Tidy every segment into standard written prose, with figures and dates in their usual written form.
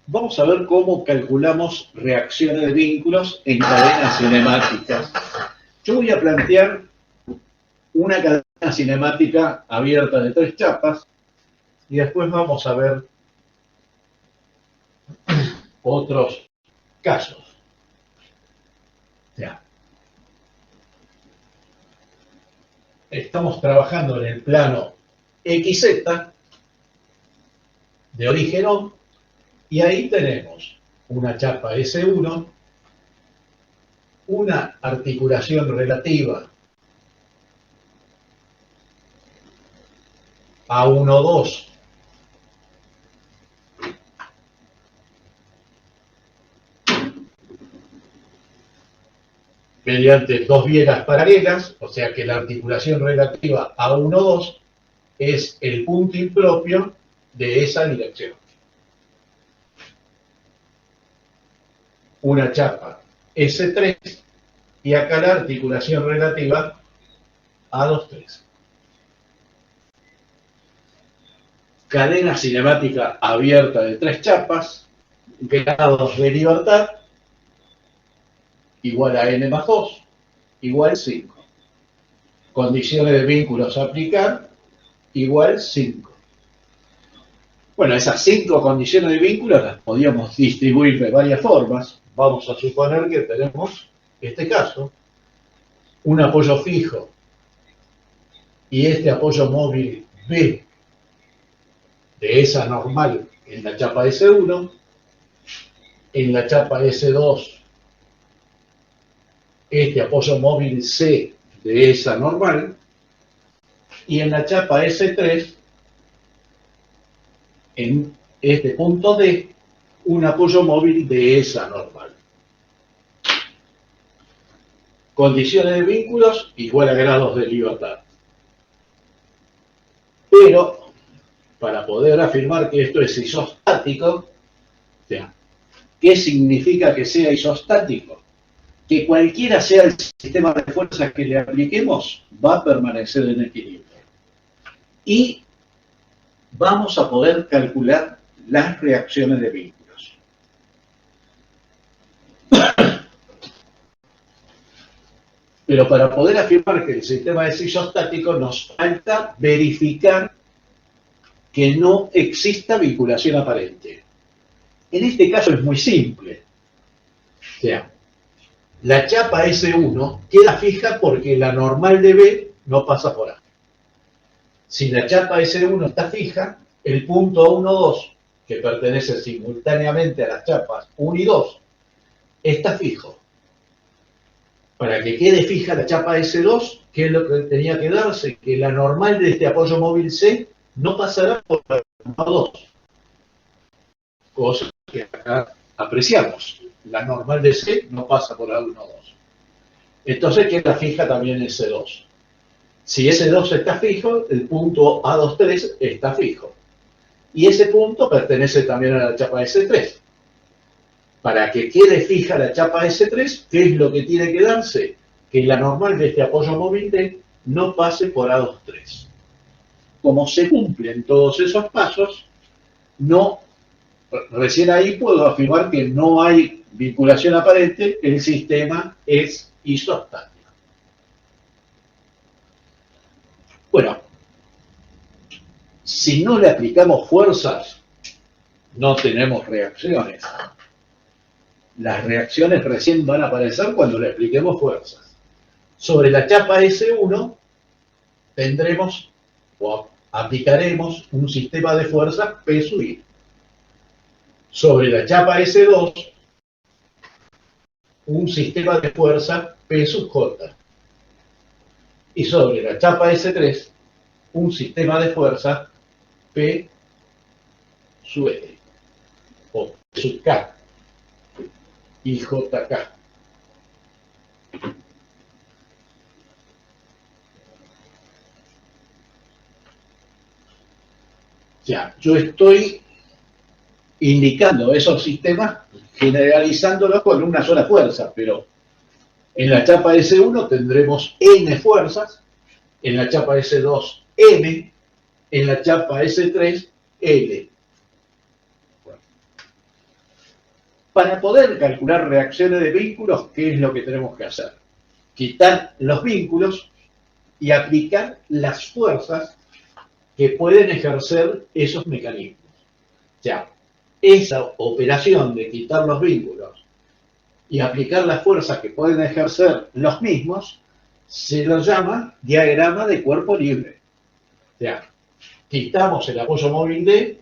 Vamos a ver cómo calculamos reacciones de vínculos en cadenas cinemáticas. Yo voy a plantear una cadena cinemática abierta de 3 chapas y después vamos a ver otros casos. Ya. Estamos trabajando en el plano XZ de origen O y ahí tenemos una chapa S1, una articulación relativa A1,2 mediante dos bielas paralelas, o sea que la articulación relativa A1,2 es el punto impropio de esa dirección. Una chapa S3 y acá la articulación relativa A2,3. Cadena cinemática abierta de 3 chapas, grados de libertad igual a n más 2, igual 5. Condiciones de vínculos a aplicar, igual 5. Bueno, esas 5 condiciones de vínculos las podíamos distribuir de varias formas. Vamos a suponer que tenemos este caso, un apoyo fijo y este apoyo móvil B de esa normal en la chapa S1, en la chapa S2 este apoyo móvil C de esa normal y en la chapa S3 en este punto D un apoyo móvil de esa normal. Condiciones de vínculos igual a grados de libertad. Pero, para poder afirmar que esto es isostático, o sea, ¿qué significa que sea isostático? Que cualquiera sea el sistema de fuerzas que le apliquemos, va a permanecer en equilibrio. Y vamos a poder calcular las reacciones de vínculos. Pero para poder afirmar que el sistema es isostático nos falta verificar que no exista vinculación aparente. En este caso es muy simple. O sea, la chapa S1 queda fija porque la normal de B no pasa por A. Si la chapa S1 está fija, el punto 1, 2, que pertenece simultáneamente a las chapas 1 y 2, está fijo. Para que quede fija la chapa S2, ¿qué es lo que tenía que darse? Que la normal de este apoyo móvil C no pasará por la 1, 2. Cosa que acá apreciamos. La normal de C no pasa por la 1, 2. Entonces queda fija también S2. Si S2 está fijo, el punto A23 está fijo. Y ese punto pertenece también a la chapa S3. Para que quede fija la chapa S3, ¿qué es lo que tiene que darse? Que la normal de este apoyo móvil D no pase por A23. Como se cumplen todos esos pasos, recién ahí puedo afirmar que no hay vinculación aparente, el sistema es isostático. Bueno, si no le aplicamos fuerzas, no tenemos reacciones. Las reacciones recién van a aparecer cuando le apliquemos fuerzas. Sobre la chapa S1 tendremos o aplicaremos un sistema de fuerzas P sub I. Sobre la chapa S2 un sistema de fuerzas P sub J. Y sobre la chapa S3 un sistema de fuerzas P sub L o P sub K y JK. Ya, yo estoy indicando esos sistemas, generalizándolos con una sola fuerza, pero en la chapa S1 tendremos N fuerzas, en la chapa S2 M, en la chapa S3 L. Bueno. Para poder calcular reacciones de vínculos, ¿qué es lo que tenemos que hacer? Quitar los vínculos y aplicar las fuerzas que pueden ejercer esos mecanismos. O sea, esa operación de quitar los vínculos y aplicar las fuerzas que pueden ejercer los mismos, se lo llama diagrama de cuerpo libre. O sea, quitamos el apoyo móvil D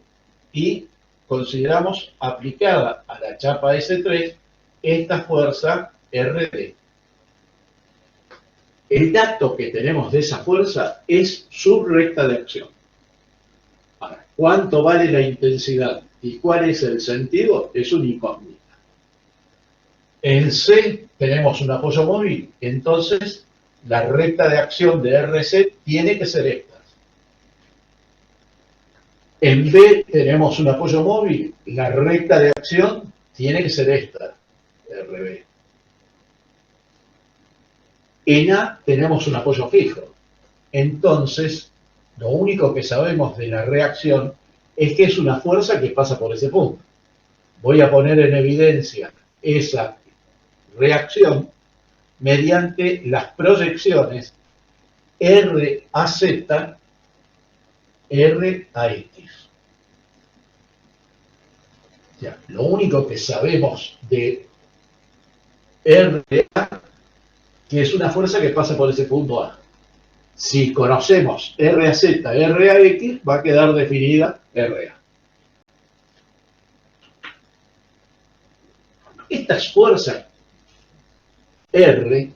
y consideramos aplicada a la chapa S3 esta fuerza RD. El dato que tenemos de esa fuerza es su recta de acción. Ahora, ¿cuánto vale la intensidad y cuál es el sentido? Es una incógnita. En C tenemos un apoyo móvil, entonces la recta de acción de RC tiene que ser esta. En B tenemos un apoyo móvil, la recta de acción tiene que ser esta, RB. En A tenemos un apoyo fijo, entonces lo único que sabemos de la reacción es que es una fuerza que pasa por ese punto. Voy a poner en evidencia esa reacción mediante las proyecciones R a Z, R a X. O sea, lo único que sabemos de RA, que es una fuerza que pasa por ese punto A. Si conocemos R a Z, R a X, va a quedar definida RA. Estas fuerzas R,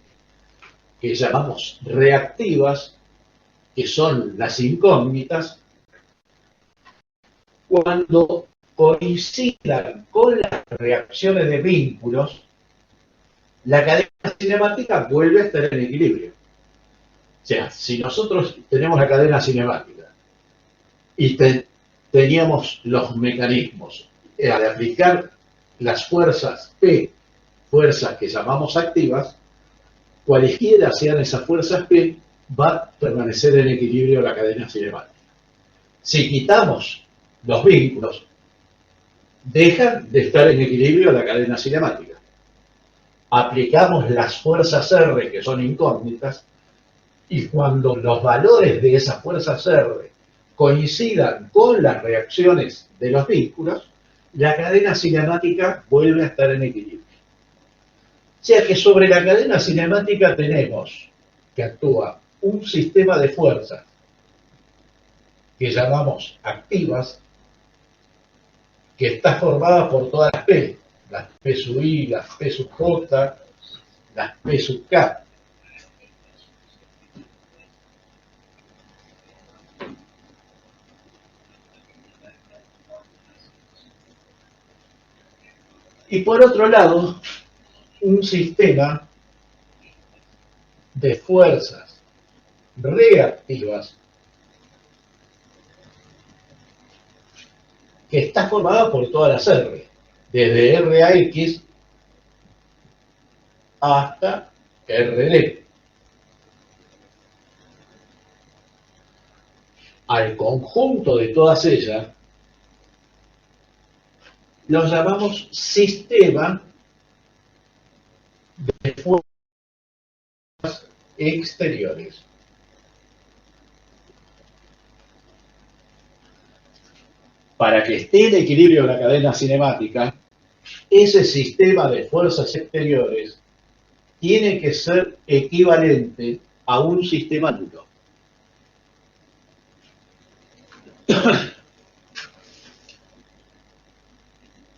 que llamamos reactivas, que son las incógnitas, cuando coincidan con las reacciones de vínculos, la cadena cinemática vuelve a estar en equilibrio. O sea, si nosotros tenemos la cadena cinemática y teníamos los mecanismos de aplicar las fuerzas P, fuerzas que llamamos activas, cualesquiera sean esas fuerzas P, va a permanecer en equilibrio la cadena cinemática. Si quitamos los vínculos, dejan de estar en equilibrio la cadena cinemática. Aplicamos las fuerzas R, que son incógnitas, y cuando los valores de esas fuerzas R coincidan con las reacciones de los vínculos, la cadena cinemática vuelve a estar en equilibrio. O sea que sobre la cadena cinemática tenemos que actúa un sistema de fuerzas que llamamos activas, que está formada por todas las P sub I, las P sub J, las P sub K. Y por otro lado, un sistema de fuerzas reactivas que está formada por todas las R, desde R a X hasta RD. Al conjunto de todas ellas lo llamamos sistema de fuerzas exteriores. Para que esté en equilibrio la cadena cinemática, ese sistema de fuerzas exteriores tiene que ser equivalente a un sistema nulo.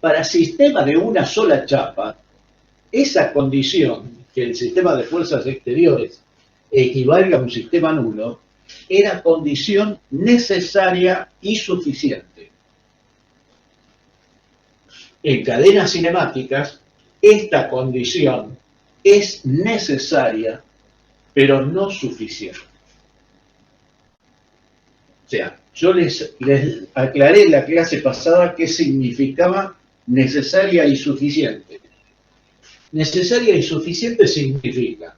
Para sistema de una sola chapa, esa condición, que el sistema de fuerzas exteriores equivalga a un sistema nulo, era condición necesaria y suficiente. En cadenas cinemáticas, esta condición es necesaria, pero no suficiente. O sea, yo les aclaré en la clase pasada qué significaba necesaria y suficiente. Necesaria y suficiente significa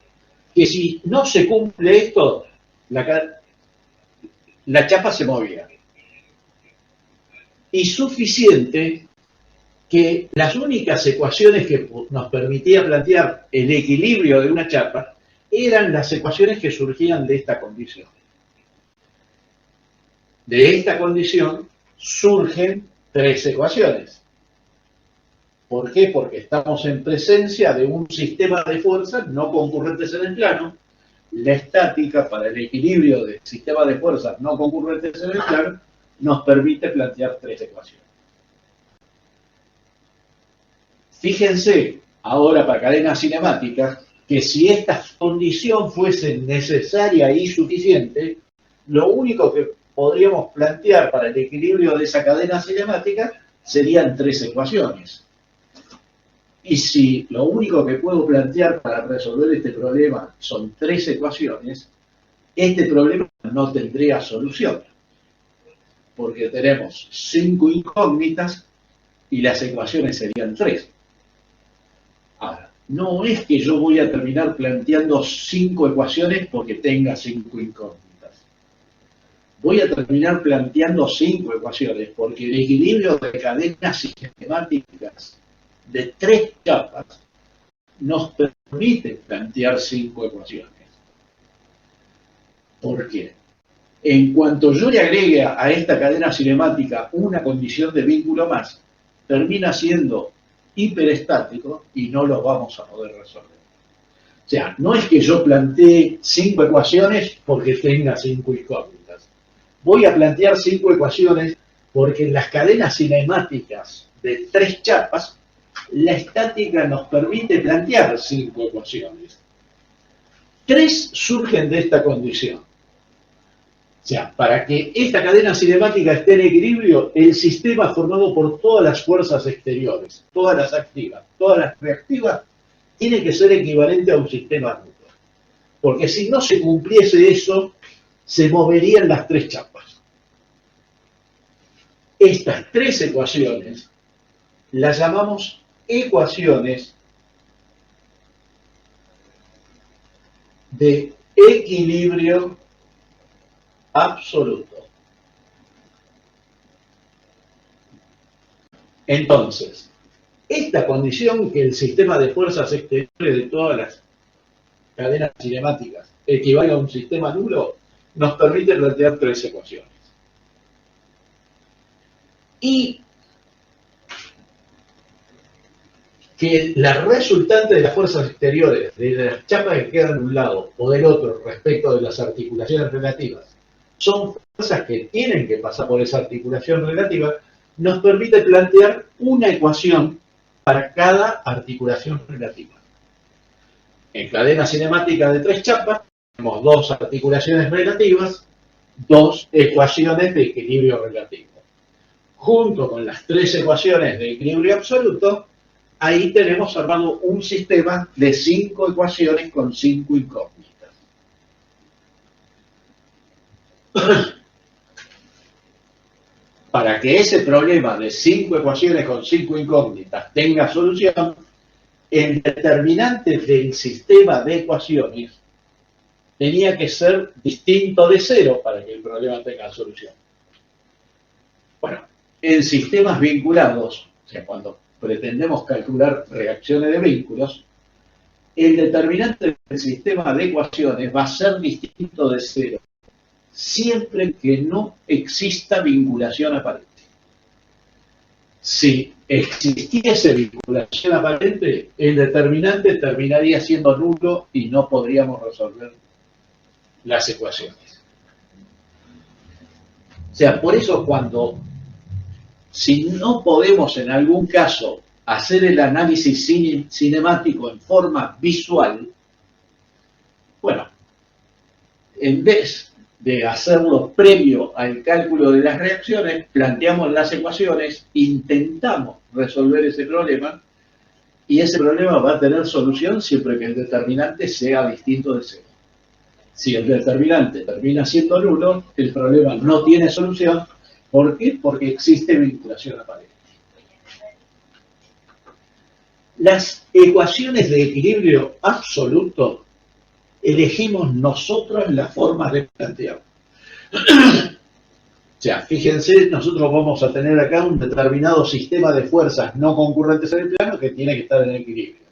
que si no se cumple esto, la chapa se movía. Y suficiente que las únicas ecuaciones que nos permitía plantear el equilibrio de una chapa eran las ecuaciones que surgían de esta condición. De esta condición surgen tres ecuaciones. ¿Por qué? Porque estamos en presencia de un sistema de fuerzas no concurrentes en el plano. La estática, para el equilibrio del sistema de fuerzas no concurrentes en el plano, nos permite plantear tres ecuaciones. Fíjense, ahora para cadenas cinemáticas, que si esta condición fuese necesaria y suficiente, lo único que podríamos plantear para el equilibrio de esa cadena cinemática serían tres ecuaciones. Y si lo único que puedo plantear para resolver este problema son tres ecuaciones, este problema no tendría solución, porque tenemos 5 incógnitas y las ecuaciones serían 3. Ahora, no es que yo voy a terminar planteando 5 ecuaciones porque tenga 5 incógnitas. Voy a terminar planteando 5 ecuaciones porque el equilibrio de cadenas sistemáticas de 3 chapas nos permite plantear 5 ecuaciones. ¿Por qué? En cuanto yo le agregue a esta cadena cinemática una condición de vínculo más, termina siendo hiperestático y no lo vamos a poder resolver. O sea, no es que yo plantee 5 ecuaciones porque tenga 5 incógnitas. Voy a plantear 5 ecuaciones porque en las cadenas cinemáticas de 3 chapas, la estática nos permite plantear 5 ecuaciones. 3 surgen de esta condición. O sea, para que esta cadena cinemática esté en equilibrio, el sistema formado por todas las fuerzas exteriores, todas las activas, todas las reactivas, tiene que ser equivalente a un sistema nulo. Porque si no se cumpliese eso, se moverían las 3 chapas. Estas 3 ecuaciones las llamamos ecuaciones de equilibrio absoluto. Entonces, esta condición que el sistema de fuerzas exteriores de todas las cadenas cinemáticas equivale a un sistema nulo, nos permite plantear 3 ecuaciones. Y que la resultante de las fuerzas exteriores, de las chapas que quedan de un lado o del otro respecto de las articulaciones relativas, son fuerzas que tienen que pasar por esa articulación relativa, nos permite plantear una ecuación para cada articulación relativa. En cadena cinemática de 3 chapas, tenemos 2 articulaciones relativas, 2 ecuaciones de equilibrio relativo. Junto con las 3 ecuaciones de equilibrio absoluto, ahí tenemos armado un sistema de 5 ecuaciones con 5 incógnitas. Para que ese problema de 5 ecuaciones con 5 incógnitas tenga solución, el determinante del sistema de ecuaciones tenía que ser distinto de 0 para que el problema tenga solución. Bueno, en sistemas vinculados, o sea, cuando pretendemos calcular reacciones de vínculos, el determinante del sistema de ecuaciones va a ser distinto de 0, siempre que no exista vinculación aparente. Si existiese vinculación aparente, el determinante terminaría siendo nulo y no podríamos resolver las ecuaciones. O sea, por eso si no podemos en algún caso hacer el análisis cinemático en forma visual, bueno, en vez de hacerlo previo al cálculo de las reacciones, planteamos las ecuaciones, intentamos resolver ese problema, y ese problema va a tener solución siempre que el determinante sea distinto de 0. Si el determinante termina siendo nulo, el problema no tiene solución. ¿Por qué? Porque existe vinculación aparente. Las ecuaciones de equilibrio absoluto elegimos nosotros las formas de plantear. sea, fíjense, nosotros vamos a tener acá un determinado sistema de fuerzas no concurrentes en el plano que tiene que estar en equilibrio.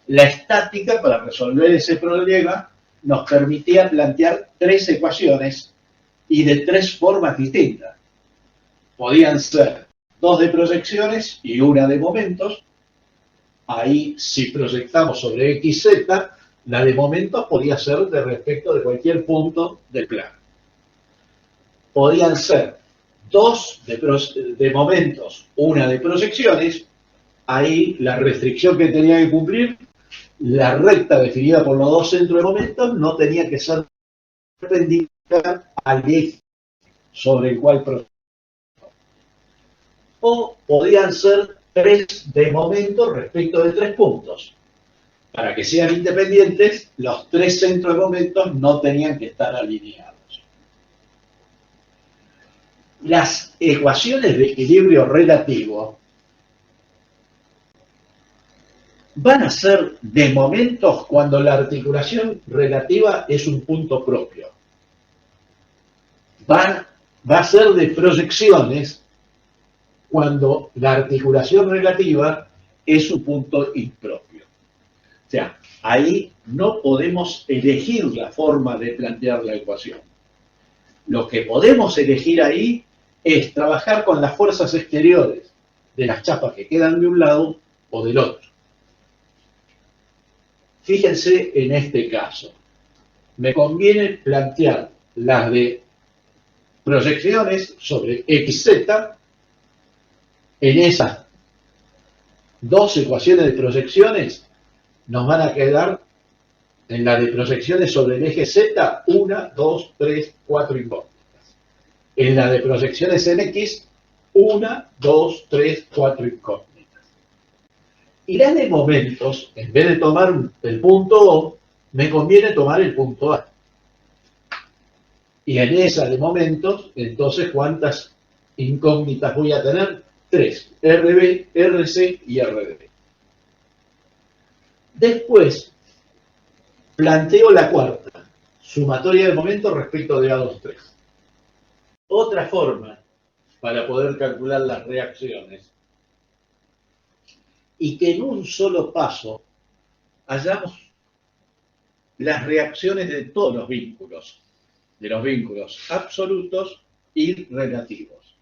La estática, para resolver ese problema, nos permitía plantear tres ecuaciones y de tres formas distintas. Podían ser dos de proyecciones y una de momentos. Ahí, si proyectamos sobre XZ, la de momentos podía ser de respecto de cualquier punto del plano. Podían ser dos de momentos, una de proyecciones. Ahí la restricción que tenía que cumplir, la recta definida por los dos centros de momentos no tenía que ser perpendicular al eje sobre el cual proyectamos. O podían ser tres de momentos respecto de tres puntos. Para que sean independientes, los tres centros de momentos no tenían que estar alineados. Las ecuaciones de equilibrio relativo van a ser de momentos cuando la articulación relativa es un punto propio. Va a ser de proyecciones cuando la articulación relativa es un punto impropio. O sea, ahí no podemos elegir la forma de plantear la ecuación. Lo que podemos elegir ahí es trabajar con las fuerzas exteriores de las chapas que quedan de un lado o del otro. Fíjense en este caso. Me conviene plantear las de proyecciones sobre XZ. En esas dos ecuaciones de proyecciones nos van a quedar en la de proyecciones sobre el eje Z 1, 2, 3, 4 incógnitas. En la de proyecciones en X, 1, 2, 3, 4 incógnitas. Y las de momentos, en vez de tomar el punto O, me conviene tomar el punto A. Y en esa de momentos, entonces, ¿cuántas incógnitas voy a tener? 3, RB, RC y RDB. Después, planteo la cuarta, sumatoria de momentos respecto de A23. Otra forma para poder calcular las reacciones y que en un solo paso hallamos las reacciones de todos los vínculos, de los vínculos absolutos y relativos.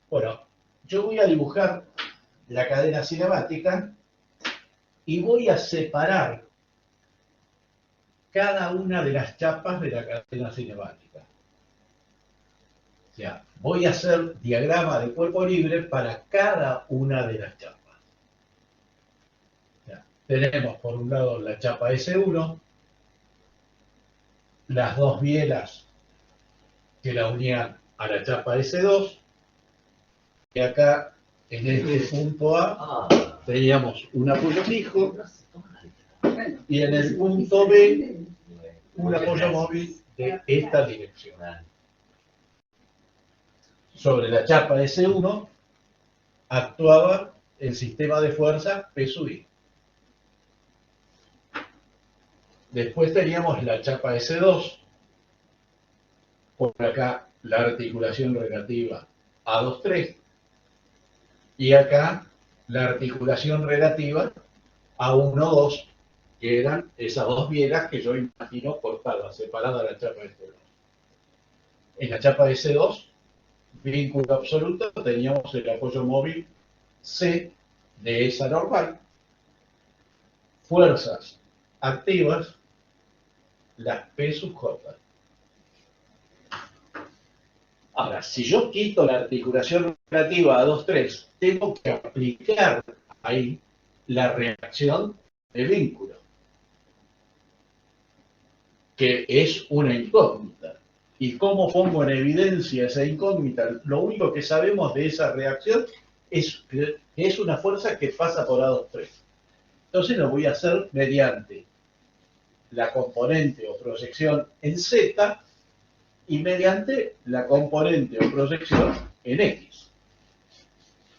Bueno, yo voy a dibujar la cadena cinemática y voy a separar cada una de las chapas de la cadena cinemática. O sea, voy a hacer diagrama de cuerpo libre para cada una de las chapas. O sea, tenemos por un lado la chapa S1, las dos bielas que la unían a la chapa S2, y acá en este punto A teníamos un apoyo fijo y en el punto B un apoyo móvil de esta dirección. Sobre la chapa S1 actuaba el sistema de fuerza P sub I. Después teníamos la chapa S2, por acá la articulación relativa A23, y acá la articulación relativa A1-2, que eran esas dos bielas que yo imagino cortadas, separadas de la chapa S2. En la chapa S2, vínculo absoluto, teníamos el apoyo móvil C de esa normal, fuerzas activas, las P sub J. Ahora, si yo quito la articulación relativa a 2,3, tengo que aplicar ahí la reacción de vínculo, que es una incógnita. ¿Y cómo pongo en evidencia esa incógnita? Lo único que sabemos de esa reacción es que es una fuerza que pasa por A23. Entonces lo voy a hacer mediante la componente o proyección en Z y mediante la componente o proyección en X.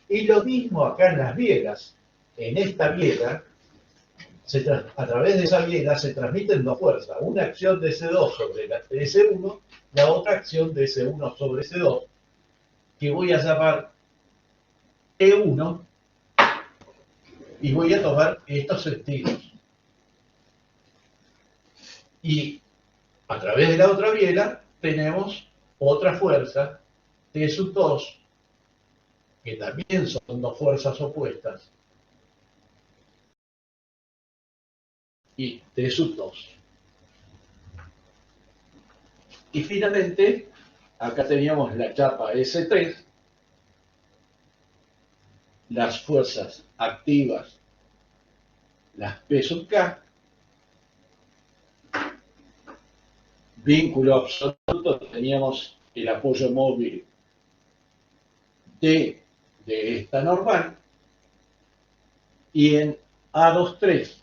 Y lo mismo acá en las bielas. En esta biela, a través de esa biela se transmiten dos fuerzas, una acción de S2 sobre la de S1, la otra acción de S1 sobre S2, que voy a llamar E1, y voy a tomar estos sentidos. Y a través de la otra biela tenemos otra fuerza, T sub 2, que también son dos fuerzas opuestas, y T sub 2. Y finalmente, acá teníamos la chapa S3, las fuerzas activas, las P sub K, vínculo absoluto, teníamos el apoyo móvil D de esta normal, y en A23,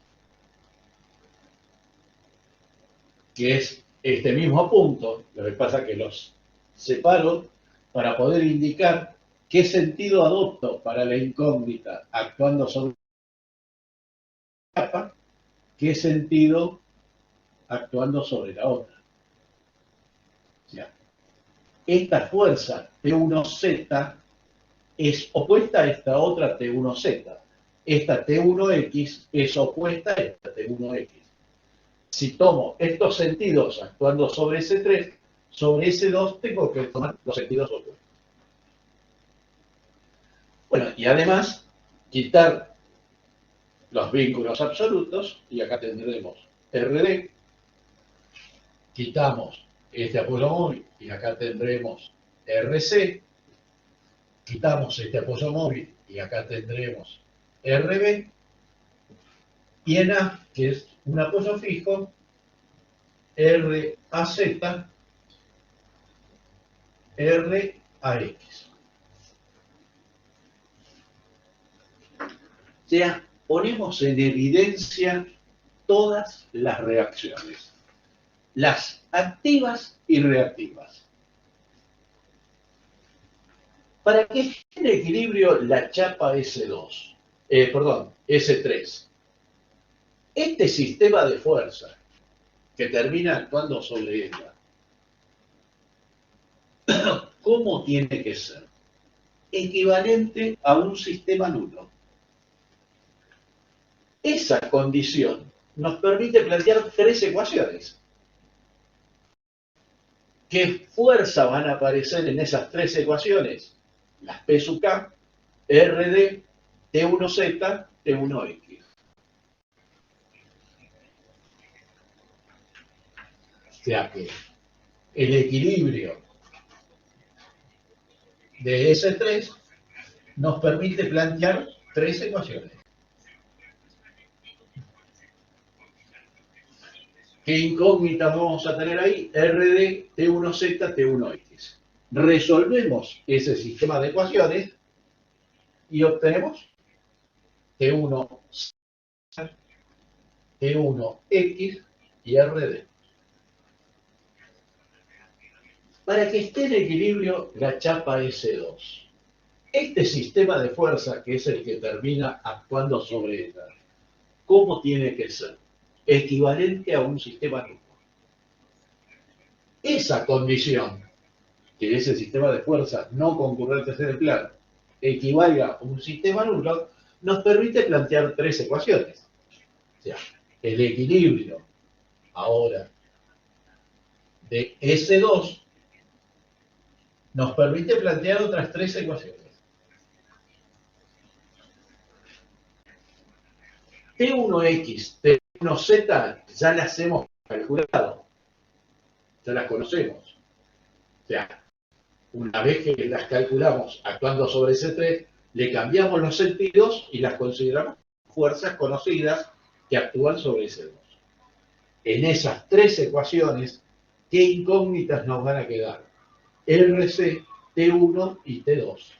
que es este mismo punto, lo que pasa es que los separo para poder indicar qué sentido adopto para la incógnita actuando sobre la capa, qué sentido actuando sobre la otra. O sea, esta fuerza T1Z es opuesta a esta otra T1Z. Esta T1X es opuesta a esta T1X. Si tomo estos sentidos actuando sobre S3, sobre S2 tengo que tomar los sentidos opuestos. Bueno, y además, quitar los vínculos absolutos, y acá tendremos RD, quitamos este apoyo móvil, y acá tendremos RC, quitamos este apoyo móvil, y acá tendremos RB, y en A, que es un apoyo fijo, RAZ, RAX. O sea, ponemos en evidencia todas las reacciones, las activas y reactivas. Para que esté en equilibrio la chapa S2, S3, este sistema de fuerza que termina actuando sobre ella, ¿cómo tiene que ser? Equivalente a un sistema nulo. Esa condición nos permite plantear tres ecuaciones. ¿Qué fuerza van a aparecer en esas tres ecuaciones? Las P sub K, RD, T1Z, T1X. O sea que el equilibrio de S3 nos permite plantear tres ecuaciones. ¿Qué incógnitas vamos a tener ahí? RD, T1Z, T1X. Resolvemos ese sistema de ecuaciones y obtenemos T1, T1X y RD. Para que esté en equilibrio la chapa S2, este sistema de fuerza, que es el que termina actuando sobre ella, ¿cómo tiene que ser? Equivalente a un sistema nulo. Esa condición, que ese sistema de fuerzas no concurrentes en el plano equivalga a un sistema nulo, nos permite plantear tres ecuaciones. O sea, el equilibrio ahora de S2 nos permite plantear otras tres ecuaciones. T1X, T1Z ya las hemos calculado, ya las conocemos. O sea, una vez que las calculamos actuando sobre S3, le cambiamos los sentidos y las consideramos fuerzas conocidas que actúan sobre S2. En esas tres ecuaciones, ¿qué incógnitas nos van a quedar? RC, T1 y T2.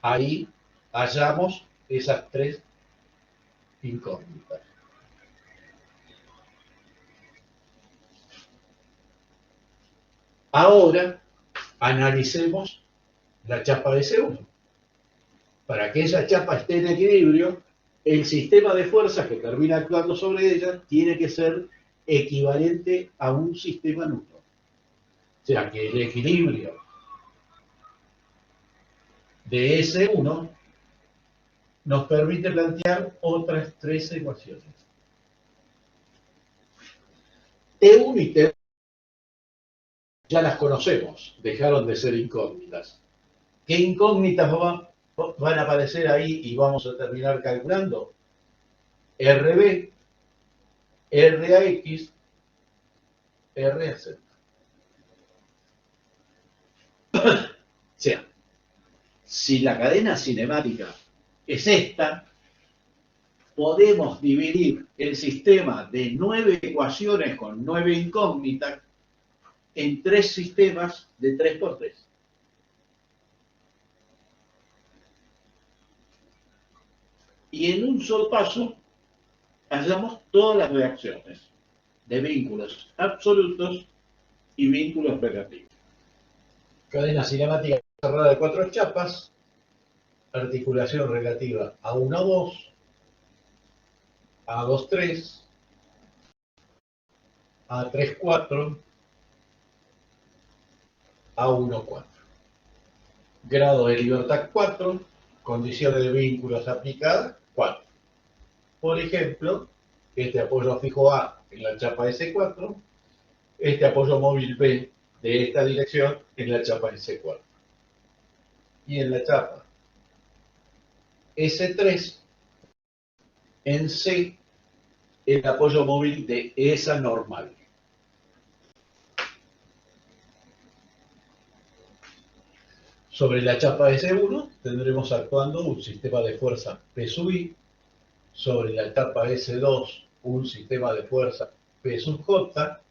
Ahí hallamos esas tres incógnitas. Ahora analicemos la chapa de S1. Para que esa chapa esté en equilibrio, el sistema de fuerzas que termina actuando sobre ella tiene que ser equivalente a un sistema nulo. O sea que el equilibrio de S1 nos permite plantear otras tres ecuaciones. T1 y T2 ya las conocemos, dejaron de ser incógnitas. ¿Qué incógnitas van a aparecer ahí y vamos a terminar calculando? RB, RAX, RAZ. O sea, si la cadena cinemática es esta, podemos dividir el sistema de 9 ecuaciones con 9 incógnitas en 3 sistemas de 3 por 3. Y en un solo paso hallamos todas las reacciones de vínculos absolutos y vínculos relativos. Cadena cinemática cerrada de 4 chapas, articulación relativa A1-2, A2-3, A3-4, A1-4. Grado de libertad 4, condiciones de vínculos aplicadas 4. Por ejemplo, este apoyo fijo A en la chapa S4, este apoyo móvil B de esta dirección en la chapa S4. Y en la chapa S3, en C, el apoyo móvil de esa normal. Sobre la chapa S1 tendremos actuando un sistema de fuerza P sub I, sobre la chapa S2 un sistema de fuerza P sub J,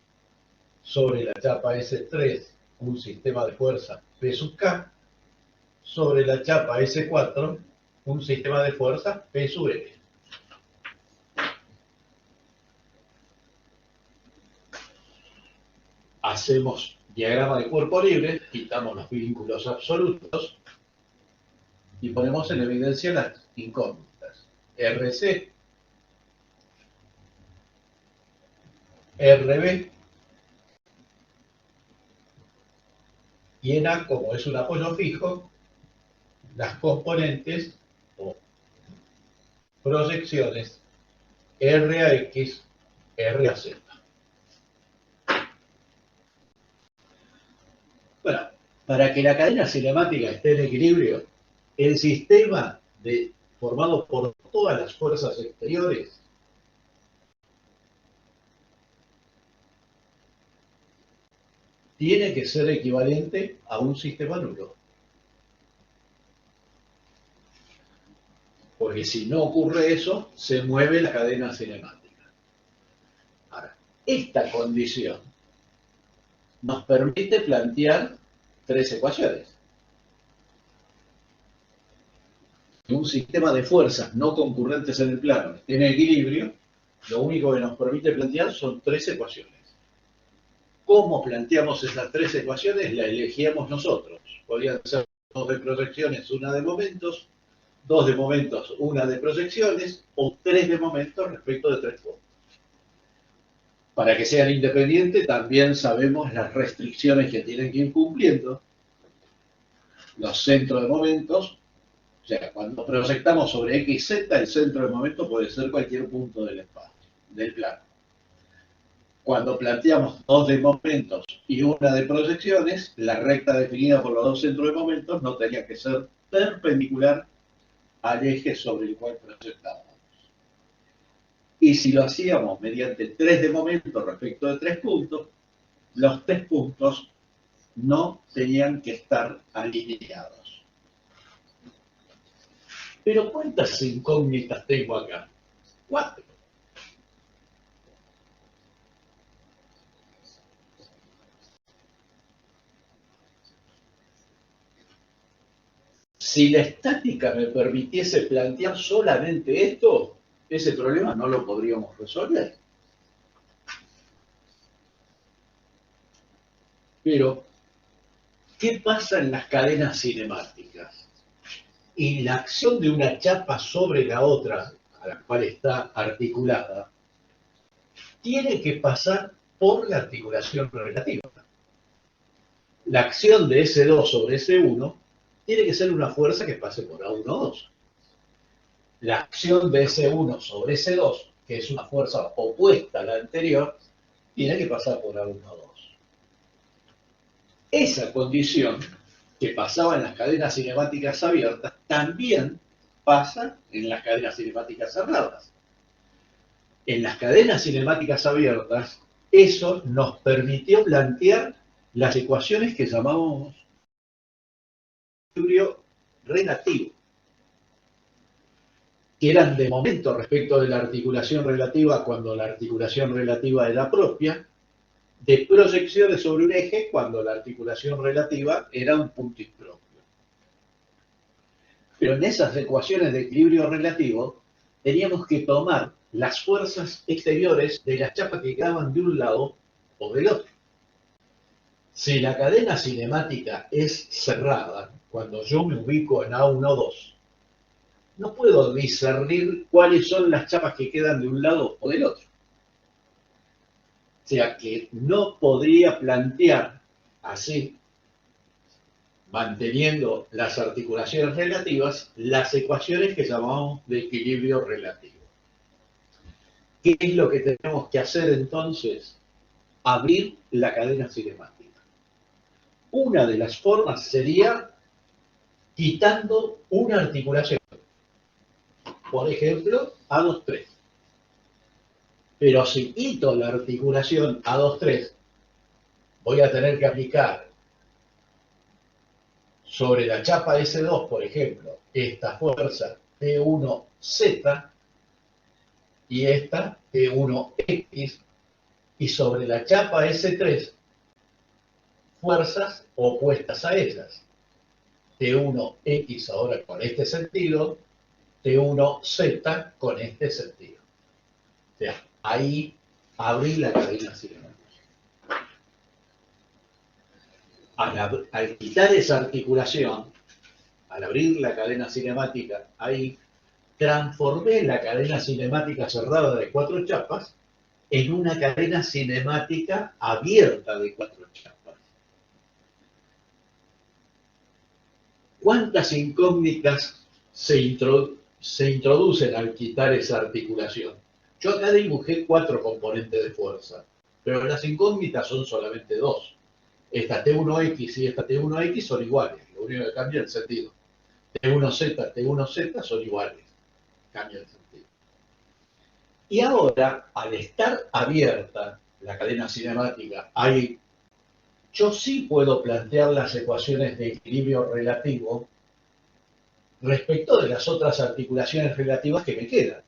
sobre la chapa S3 un sistema de fuerza P sub K, sobre la chapa S4 un sistema de fuerza P sub L. Hacemos diagrama de cuerpo libre, quitamos los vínculos absolutos y ponemos en evidencia las incógnitas. RC, RB, y en A, como es un apoyo fijo, las componentes o proyecciones RAX, RAZ. Bueno, para que la cadena cinemática esté en equilibrio, el sistema formado por todas las fuerzas exteriores tiene que ser equivalente a un sistema nulo. Porque si no ocurre eso, se mueve la cadena cinemática. Ahora, esta condición nos permite plantear 3 ecuaciones. Un sistema de fuerzas no concurrentes en el plano en equilibrio, lo único que nos permite plantear son 3 ecuaciones. ¿Cómo planteamos esas 3 ecuaciones? La elegíamos nosotros. Podrían ser 2 de proyecciones, 1 de momentos, 2 de momentos, 1 de proyecciones, o 3 de momentos respecto de 3 puntos. Para que sean independientes, también sabemos las restricciones que tienen que ir cumpliendo. Los centros de momentos, o sea, cuando proyectamos sobre X, Z, el centro de momento puede ser cualquier punto del espacio, del plano. Cuando planteamos 2 de momentos y 1 de proyecciones, la recta definida por los 2 centros de momentos no tenía que ser perpendicular al eje sobre el cual proyectábamos. Y si lo hacíamos mediante 3 de momentos respecto de 3 puntos, los 3 puntos no tenían que estar alineados. Pero ¿cuántas incógnitas tengo acá? 4. Si la estática me permitiese plantear solamente esto, ese problema no lo podríamos resolver. Pero, ¿qué pasa en las cadenas cinemáticas? Y la acción de una chapa sobre la otra a la cual está articulada, tiene que pasar por la articulación relativa. La acción de S2 sobre S1 tiene que ser una fuerza que pase por A1,2. La acción de S1 sobre S2, que es una fuerza opuesta a la anterior, tiene que pasar por A1,2. Esa condición que pasaba en las cadenas cinemáticas abiertas también pasa en las cadenas cinemáticas cerradas. En las cadenas cinemáticas abiertas, eso nos permitió plantear las ecuaciones que llamamos equilibrio relativo, que eran de momento respecto de la articulación relativa cuando la articulación relativa era propia, de proyecciones sobre un eje cuando la articulación relativa era un punto impropio. Pero en esas ecuaciones de equilibrio relativo teníamos que tomar las fuerzas exteriores de las chapas que quedaban de un lado o del otro. Si la cadena cinemática es cerrada, cuando yo me ubico en A1,2, no puedo discernir cuáles son las chapas que quedan de un lado o del otro. O sea que no podría plantear así, manteniendo las articulaciones relativas, las ecuaciones que llamamos de equilibrio relativo. ¿Qué es lo que tenemos que hacer entonces? Abrir la cadena cinemática. Una de las formas sería quitando una articulación. Por ejemplo, A2,3. Pero si quito la articulación A2,3, voy a tener que aplicar sobre la chapa S2, por ejemplo, esta fuerza T1Z y esta T1X, y sobre la chapa S3, fuerzas opuestas a ellas. T1X ahora con este sentido, T1Z con este sentido. O sea, ahí abrí la cadena cinemática. Al quitar esa articulación, al abrir la cadena cinemática, ahí transformé la cadena cinemática cerrada de 4 chapas en una cadena cinemática abierta de 4 chapas. ¿Cuántas incógnitas se introducen al quitar esa articulación? Yo acá dibujé 4 componentes de fuerza, pero las incógnitas son solamente 2. Esta T1X y esta T1X son iguales, lo único que cambia es el sentido. T1Z, T1Z son iguales, cambia el sentido. Y ahora, al estar abierta la cadena cinemática, yo sí puedo plantear las ecuaciones de equilibrio relativo respecto de las otras articulaciones relativas que me quedan.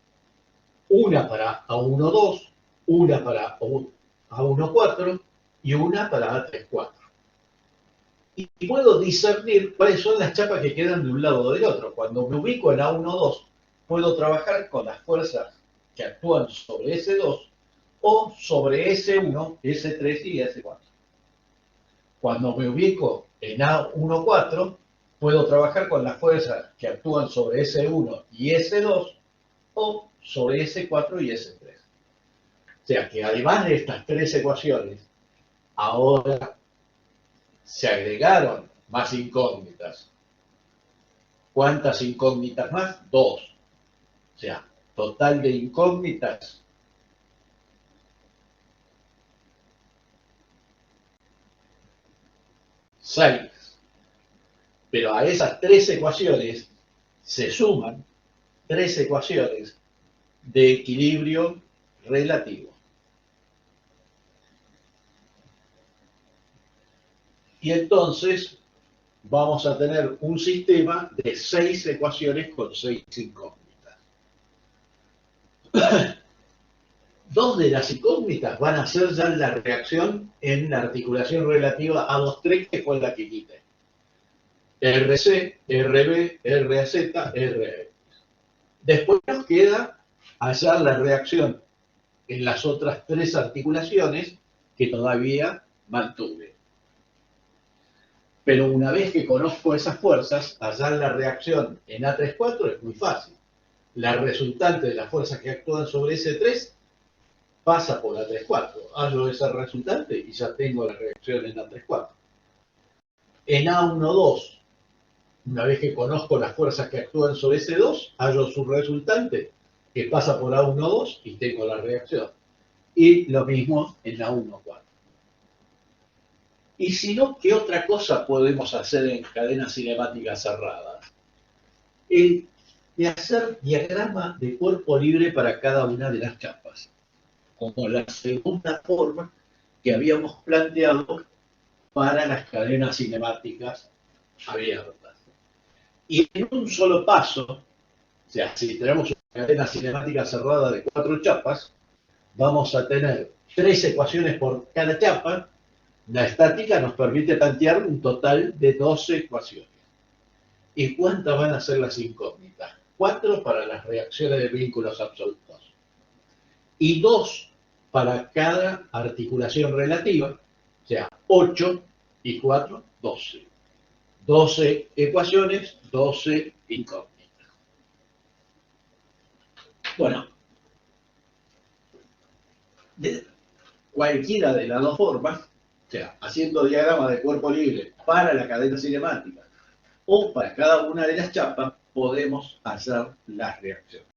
Una para A1,2, una para A1,4 y una para A3,4. Y puedo discernir cuáles son las chapas que quedan de un lado o del otro. Cuando me ubico en A1,2, puedo trabajar con las fuerzas que actúan sobre S2 o sobre S1, S3 y S4. Cuando me ubico en A1,4, puedo trabajar con las fuerzas que actúan sobre S1 y S2 o sobre S4 y S3. O sea que además de estas 3 ecuaciones, ahora se agregaron más incógnitas. ¿Cuántas incógnitas más? 2. O sea, total de incógnitas 6. Pero a esas 3 ecuaciones se suman 3 ecuaciones de equilibrio relativo. Y entonces vamos a tener un sistema de 6 ecuaciones con 6 incógnitas. 2 de las incógnitas van a ser ya la reacción en la articulación relativa A2,3, que fue la que quité. RC, RB, RAZ, RX. Después nos queda hallar la reacción en las otras 3 articulaciones que todavía mantuve. Pero una vez que conozco esas fuerzas, hallar la reacción en A3,4 es muy fácil. La resultante de las fuerzas que actúan sobre ese 3 pasa por A34. Hallo esa resultante y ya tengo la reacción en A34. En A12, una vez que conozco las fuerzas que actúan sobre ese 2, hallo su resultante, que pasa por A12 y tengo la reacción. Y lo mismo en A14. Y si no, ¿qué otra cosa podemos hacer en cadenas cinemáticas cerradas? El de hacer diagrama de cuerpo libre para cada una de las chapas, como la segunda forma que habíamos planteado para las cadenas cinemáticas abiertas. Y en un solo paso, o sea, si tenemos una cadena cinemática cerrada de 4 chapas, vamos a tener 3 ecuaciones por cada chapa. La estática nos permite plantear un total de 12 ecuaciones. ¿Y cuántas van a ser las incógnitas? 4 para las reacciones de vínculos absolutos y 2 para cada articulación relativa, o sea, 8 y 4, 12. 12 ecuaciones, 12 incógnitas. Bueno, de cualquiera de las dos formas, o sea, haciendo diagrama de cuerpo libre para la cadena cinemática o para cada una de las chapas, podemos hacer las reacciones.